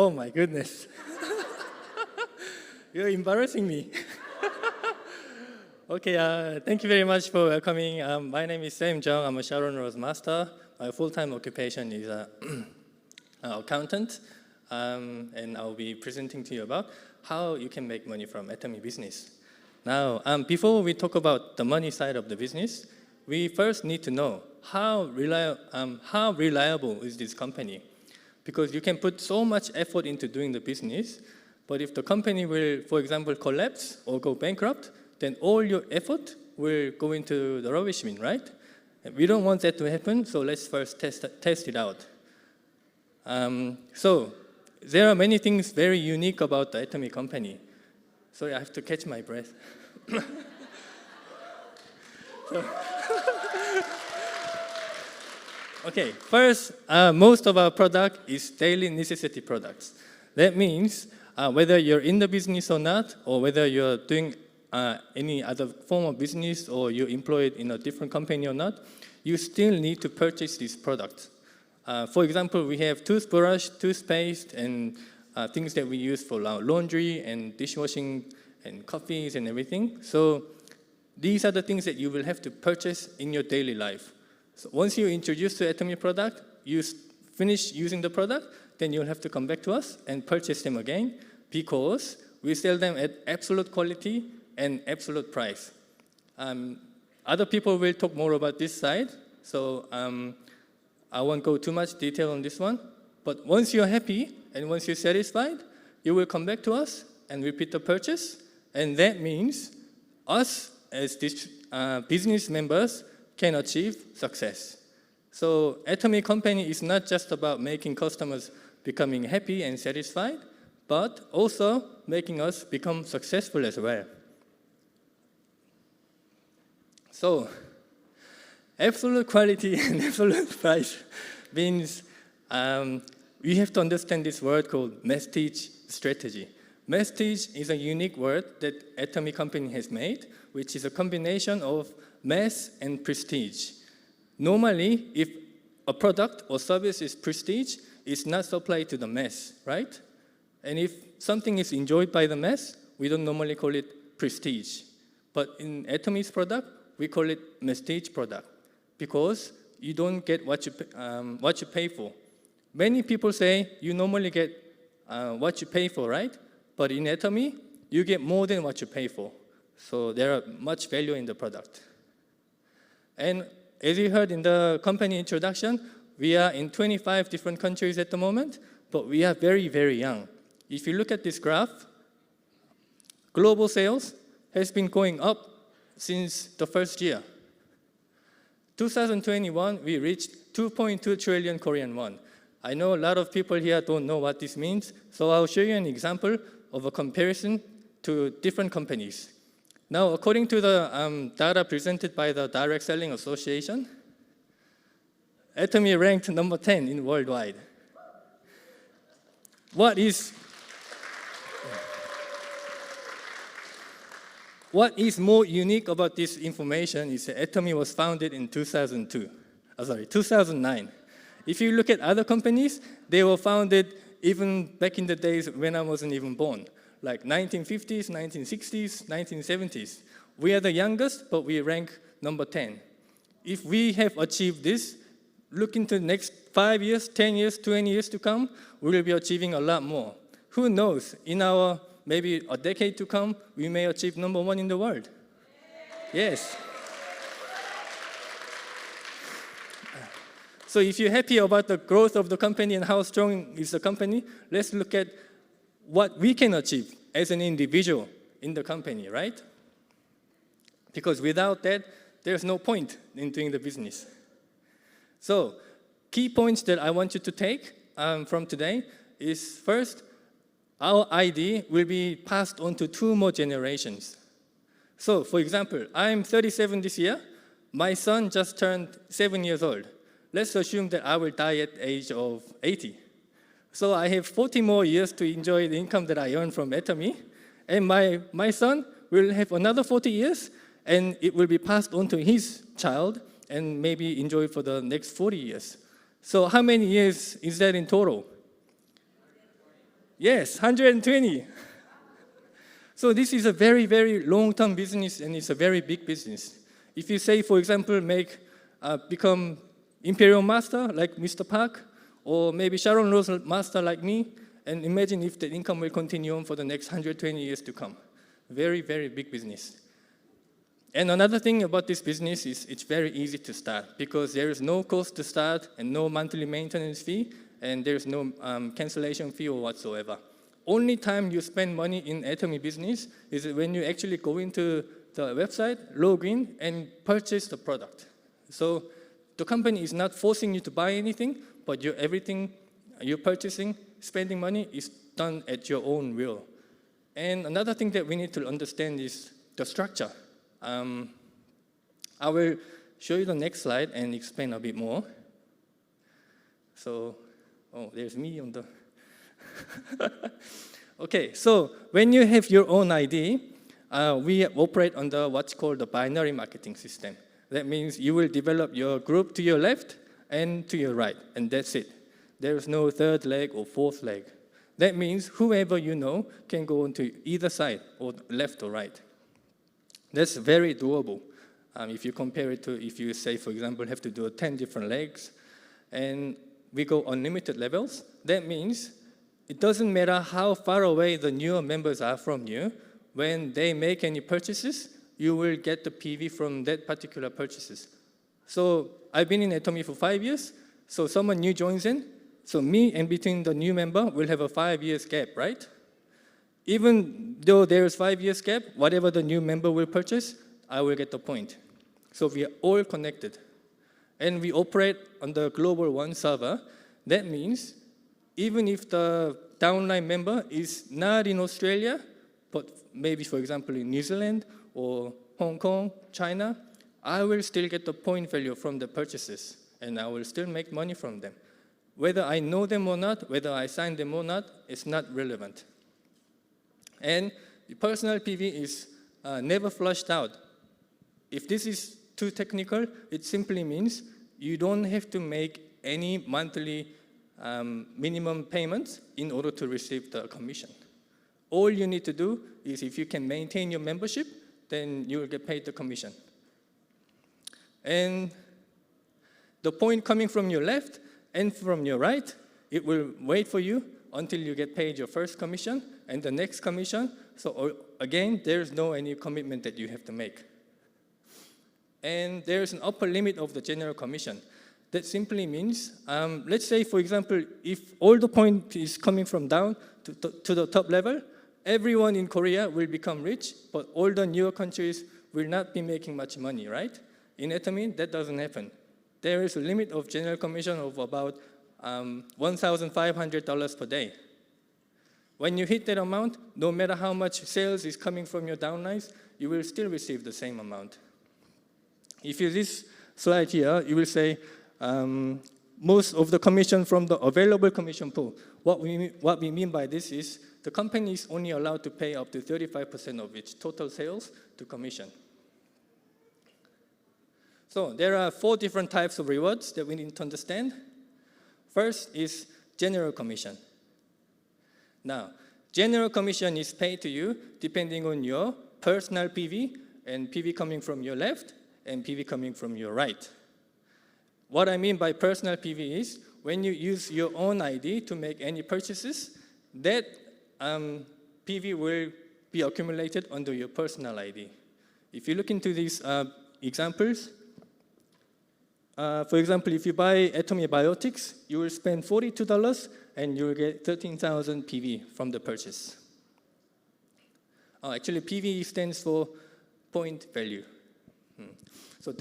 Oh my goodness. You're embarrassing me. Okay, thank you very much for welcoming. My name is Jung. I'm a Sharon Rose Master. My full-time occupation is an accountant, and I'll be presenting to you about how you can make money from Atomy business. Now, before we talk about the money side of the business, we first need to know how reliable is this company? Because you can put so much effort into doing the business, but if the company will, for example, collapse or go bankrupt, then all your effort will go into the rubbish bin, right? And we don't want that to happen, so let's first test it out. So there are many things very unique about the Atomy company. Sorry, I have to catch my breath. Okay, first, most of our product is daily necessity products. That means whether you're in the business or not, or whether you're doing any other form of business, or you're employed in a different company or not, you still need to purchase these products. For example, we have toothbrush, toothpaste, and things that we use for laundry and dishwashing and coffees and everything. So these are the things that you will have to purchase in your daily life. So once you introduce the Atomy product, you finish using the product, then you'll have to come back to us and purchase them again, because we sell them at absolute quality and absolute price. Other people will talk more about this side, so I won't go too much detail on this one. But once you're happy and once you're satisfied, you will come back to us and repeat the purchase, and that means us as business members can achieve success. So Atomy company is not just about making customers becoming happy and satisfied, but also making us become successful as well. So absolute quality and absolute price means we have to understand this word called prestige strategy. Prestige is a unique word that Atomy company has made, which is a combination of mass and prestige. Normally, if a product or service is prestige, it's not supplied to the mass, right? And if something is enjoyed by the mass, we don't normally call it prestige. But in Atomy's product, we call it prestige product, because you don't get what you pay for. Many people say you normally get what you pay for, right? But in Atomy, you get more than what you pay for. So there are much value in the product. And as you heard in the company introduction, we are in 25 different countries at the moment, but we are very, very young. If you look at this graph, global sales has been going up since the first year. 2021, we reached 2.2 trillion Korean won. I know a lot of people here don't know what this means, so I'll show you an example of a comparison to different companies. Now, according to the data presented by the Direct Selling Association, Atomy ranked number 10 in worldwide. What is more unique about this information is that Atomy was founded in 2009. If you look at other companies, they were founded even back in the days when I wasn't even born, like 1950s, 1960s, 1970s. We are the youngest, but we rank number 10. If we have achieved this, look into the next 5 years, 10 years, 20 years to come, we will be achieving a lot more. Who knows, in our maybe a decade to come, we may achieve number 1 in the world. Yes. So if you're happy about the growth of the company and how strong is the company, let's look at what we can achieve as an individual in the company, right? Because without that, there's no point in doing the business. So key points that I want you to take from today is, first, our ID will be passed on to 2 more generations. So for example, I'm 37 this year. My son just turned 7 years old. Let's assume that I will die at the age of 80. So I have 40 more years to enjoy the income that I earn from Atomy. And my son will have another 40 years, and it will be passed on to his child and maybe enjoy for the next 40 years. So how many years is that in total? Yes, 120. So this is a very, very long-term business, and it's a very big business. If you say, for example, become Imperial Master like Mr. Park, or maybe Sharon Rose Master like me, and imagine if the income will continue on for the next 120 years to come. Very, very big business. And another thing about this business is it's very easy to start because there is no cost to start and no monthly maintenance fee, and there's no cancellation fee or whatsoever. Only time you spend money in Atomy business is when you actually go into the website, log in, and purchase the product. So the company is not forcing you to buy anything, but everything you're purchasing, spending money is done at your own will. And another thing that we need to understand is the structure. I will show you the next slide and explain a bit more. So, there's me on the... Okay, so when you have your own ID, we operate under what's called the binary marketing system. That means you will develop your group to your left and to your right, and that's it. There is no third leg or fourth leg. That means whoever you know can go onto either side, or left or right. That's very doable. If you compare it to, if you say, for example, have to do 10 different legs, and we go unlimited levels, that means it doesn't matter how far away the newer members are from you, when they make any purchases, you will get the PV from that particular purchases. So I've been in Atomy for 5 years, so someone new joins in, so me and between the new member will have a 5 years gap, right? Even though there's 5 years gap, whatever the new member will purchase, I will get the point. So we are all connected. And we operate on the global one server. That means even if the downline member is not in Australia, but maybe, for example, in New Zealand or Hong Kong, China, I will still get the point value from the purchases, and I will still make money from them. Whether I know them or not, whether I sign them or not, it's not relevant. And the personal PV is never flushed out. If this is too technical, it simply means you don't have to make any monthly minimum payments in order to receive the commission. All you need to do is if you can maintain your membership, then you will get paid the commission. And the point coming from your left and from your right, it will wait for you until you get paid your first commission and the next commission. So again, there's no any commitment that you have to make. And there's an upper limit of the general commission. That simply means, let's say, for example, if all the point is coming from down to the top level, everyone in Korea will become rich, but all the newer countries will not be making much money, right? In Atomy, that doesn't happen. There is a limit of general commission of about $1,500 per day. When you hit that amount, no matter how much sales is coming from your downlines, you will still receive the same amount. If you this slide here, you will say most of the commission from the available commission pool. What we mean by this is the company is only allowed to pay up to 35% of its total sales to commission. So there are 4 different types of rewards that we need to understand. First is general commission. Now, general commission is paid to you depending on your personal PV and PV coming from your left and PV coming from your right. What I mean by personal PV is when you use your own ID to make any purchases, that PV will be accumulated under your personal ID. If you look into these examples, for example, if you buy Atomy Biotics, you will spend $42 and you will get 13,000 PV from the purchase. Actually, PV stands for point value. So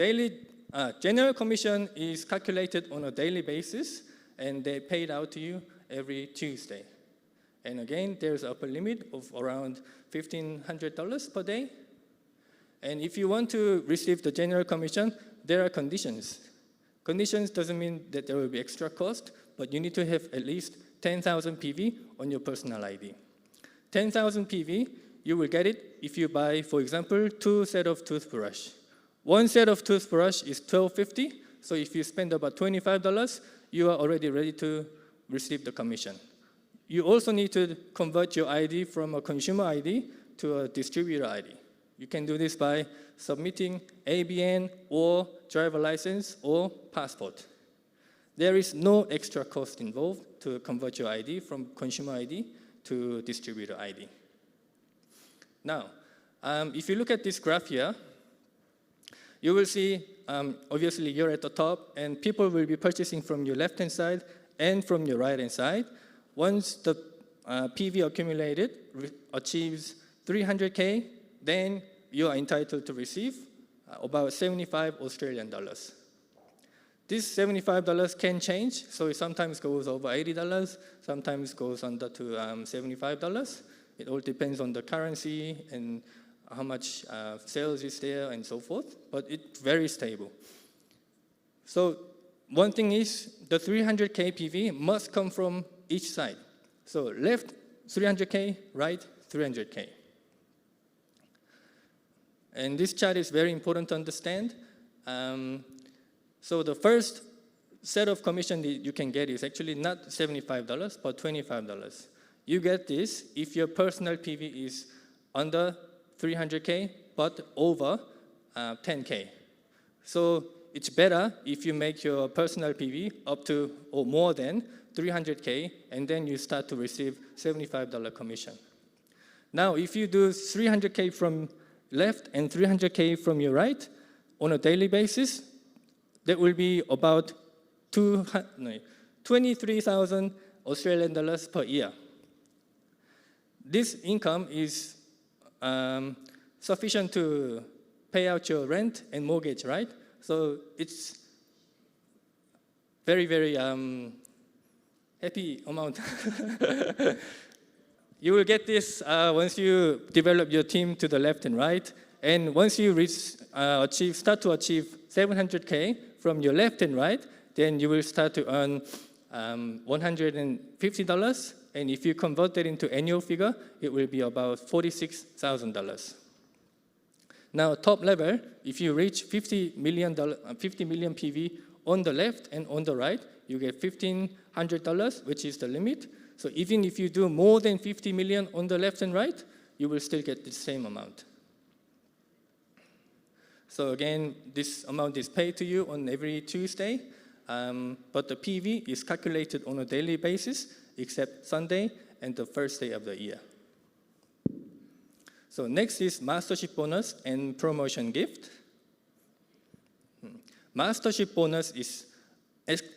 general commission is calculated on a daily basis, and they paid out to you every Tuesday. And again, there's an upper limit of around $1,500 per day. And if you want to receive the general commission, there are conditions. Conditions doesn't mean that there will be extra cost, but you need to have at least 10,000 PV on your personal ID. 10,000 PV, you will get it if you buy, for example, 2 sets of toothbrush. 1 set of toothbrush is $12.50, so if you spend about $25, you are already ready to receive the commission. you also need to convert your ID from a consumer ID to a distributor ID. You can do this by submitting ABN or driver license or passport. There is no extra cost involved to convert your ID from consumer ID to distributor ID. Now, if you look at this graph here, you will see, obviously, you're at the top, and people will be purchasing from your left-hand side and from your right-hand side. Once the PV accumulated achieves 300K, then you are entitled to receive about 75 Australian dollars. This $75 can change, so it sometimes goes over $80, sometimes goes under to $75. It all depends on the currency and how much sales is there and so forth, but it's very stable. So one thing is the 300K PV must come from each side. So left 300K, right 300K. And this chart is very important to understand. So the first set of commission that you can get is actually not $75, but $25. You get this if your personal PV is under 300K, but over 10K. So it's better if you make your personal PV up to or more than 300K, and then you start to receive $75 commission. Now, if you do 300K from left and 300K from your right on a daily basis, that will be about 23,000 Australian dollars per year. This income is sufficient to pay out your rent and mortgage, right? So it's very, very happy amount. You will get this once you develop your team to the left and right. And once you start to achieve 700K from your left and right, then you will start to earn $150. And if you convert that into annual figure, it will be about $46,000. Now, top level, if you reach 50 million PV on the left and on the right, you get $1,500, which is the limit. So even if you do more than 50 million on the left and right, you will still get the same amount. So again, this amount is paid to you on every Tuesday, but the PV is calculated on a daily basis, except Sunday and the first day of the year. So next is mastership bonus and promotion gift. Mastership bonus is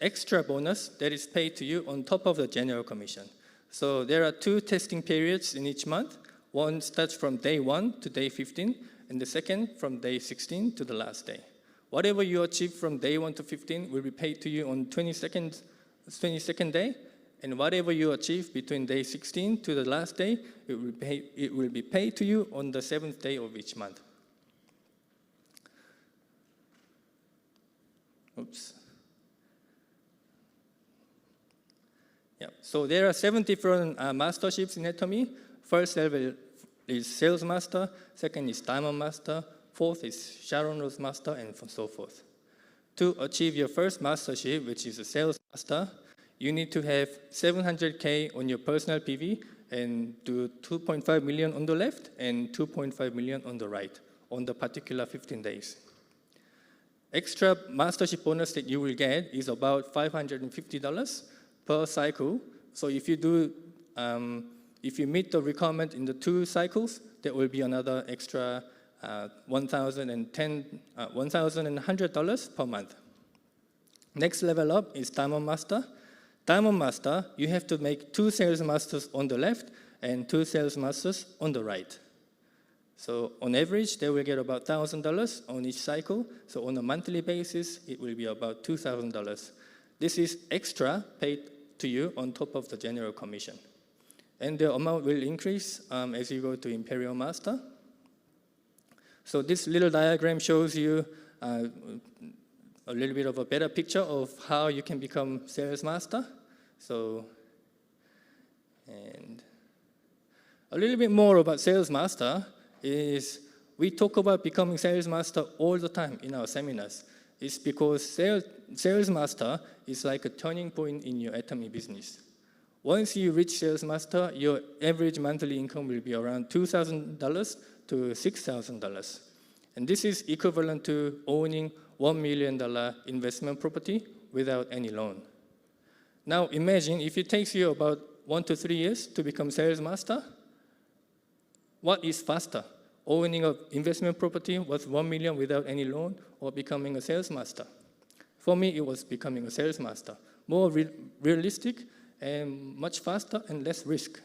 extra bonus that is paid to you on top of the general commission. So there are 2 testing periods in each month. One starts from day 1 to day 15, and the second from day 16 to the last day. Whatever you achieve from day 1 to 15 will be paid to you on 22nd day, and whatever you achieve between day 16 to the last day, it will be paid to you on the 7th day of each month. Oops. Yeah. So there are 7 different masterships in Atomy. First level is Sales Master, second is Diamond Master, fourth is Sharon Rose Master, and so forth. To achieve your first mastership, which is a Sales Master, you need to have 700K on your personal PV and do 2.5 million on the left and 2.5 million on the right on the particular 15 days. Extra mastership bonus that you will get is about $550 per cycle. So if you meet the requirement in the 2 cycles, that will be another extra $1,100 per month. Next level up is Diamond Master. Diamond Master, you have to make 2 Sales Masters on the left and 2 Sales Masters on the right. So on average, they will get about $1,000 on each cycle. So on a monthly basis, it will be about $2,000. This is extra paid to you on top of the general commission. And the amount will increase as you go to Imperial Master. So this little diagram shows you a little bit of a better picture of how you can become Sales Master. So, and a little bit more about Sales Master is we talk about becoming Sales Master all the time in our seminars. It's because Sales Master is like a turning point in your Atomy business. Once you reach sales master, your average monthly income will be around $2,000 to $6,000. And this is equivalent to owning $1 million investment property without any loan. Now imagine if it takes you about 1 to 3 years to become sales master, what is faster? Owning an investment property worth $1 million without any loan, or becoming a sales master? For me, it was becoming a sales master. More realistic and much faster and less risk.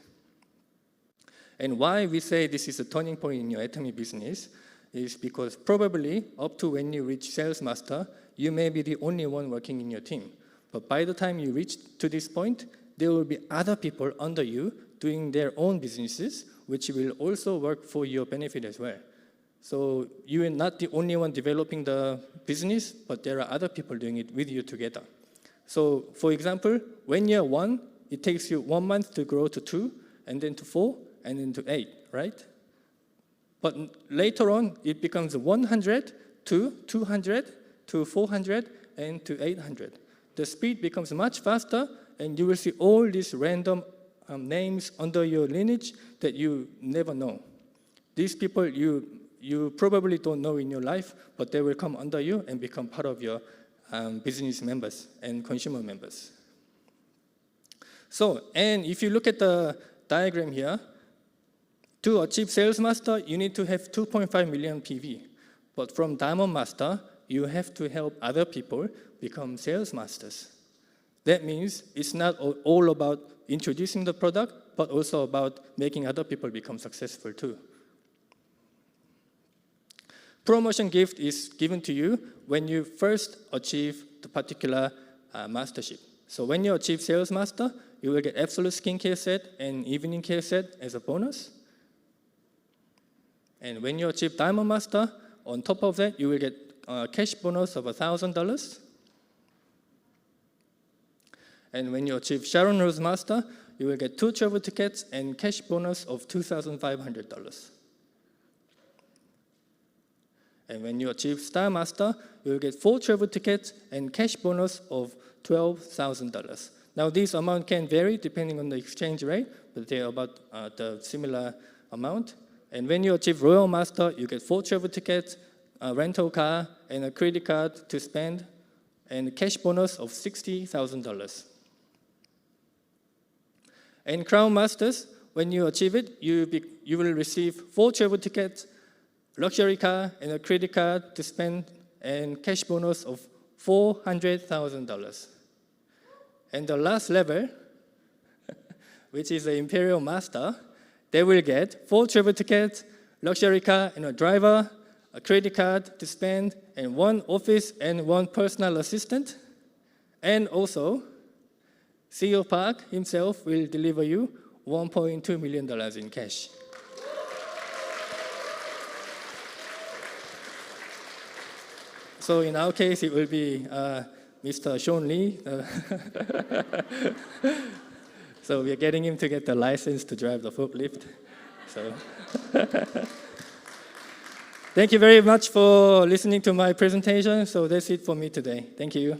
And why we say this is a turning point in your atomy business is because probably up to when you reach sales master, you may be the only one working in your team. But by the time you reach to this point, there will be other people under you doing their own businesses, which will also work for your benefit as well. So you are not the only one developing the business, but there are other people doing it with you together. So for example, when you're 1, it takes you 1 month to grow to 2, and then to 4, and then to 8, right? But later on, it becomes 100 to 200 to 400 and to 800. The speed becomes much faster, and you will see all these random names under your lineage that you never know. These people you probably don't know in your life, but they will come under you and become part of your business members and consumer members. So, and if you look at the diagram here, to achieve sales master, you need to have 2.5 million PV. But from diamond master, you have to help other people become sales masters. That means it's not all about introducing the product, but also about making other people become successful too. Promotion gift is given to you when you first achieve the particular mastership. So when you achieve sales master, you will get absolute skincare set and evening care set as a bonus. And when you achieve diamond master, on top of that, you will get a cash bonus of $1,000. And when you achieve Sharon Rose master, you will get 2 travel tickets and cash bonus of $2,500. And when you achieve Star Master, you will get 4 travel tickets and cash bonus of $12,000. Now, this amount can vary depending on the exchange rate, but they're about the similar amount. And when you achieve Royal Master, you get 4 travel tickets, a rental car, and a credit card to spend, and a cash bonus of $60,000. And Crown Masters, when you achieve it, you will receive 4 travel tickets, luxury car, and a credit card to spend, and cash bonus of $400,000. And the last level, which is the Imperial Master, they will get 4 travel tickets, luxury car, and a driver, a credit card to spend, and 1 office and 1 personal assistant. And also, CEO Park himself will deliver you $1.2 million in cash. So in our case, it will be Mr. Sean Lee. So we are getting him to get the license to drive the forklift. So thank you very much for listening to my presentation. So that's it for me today. Thank you.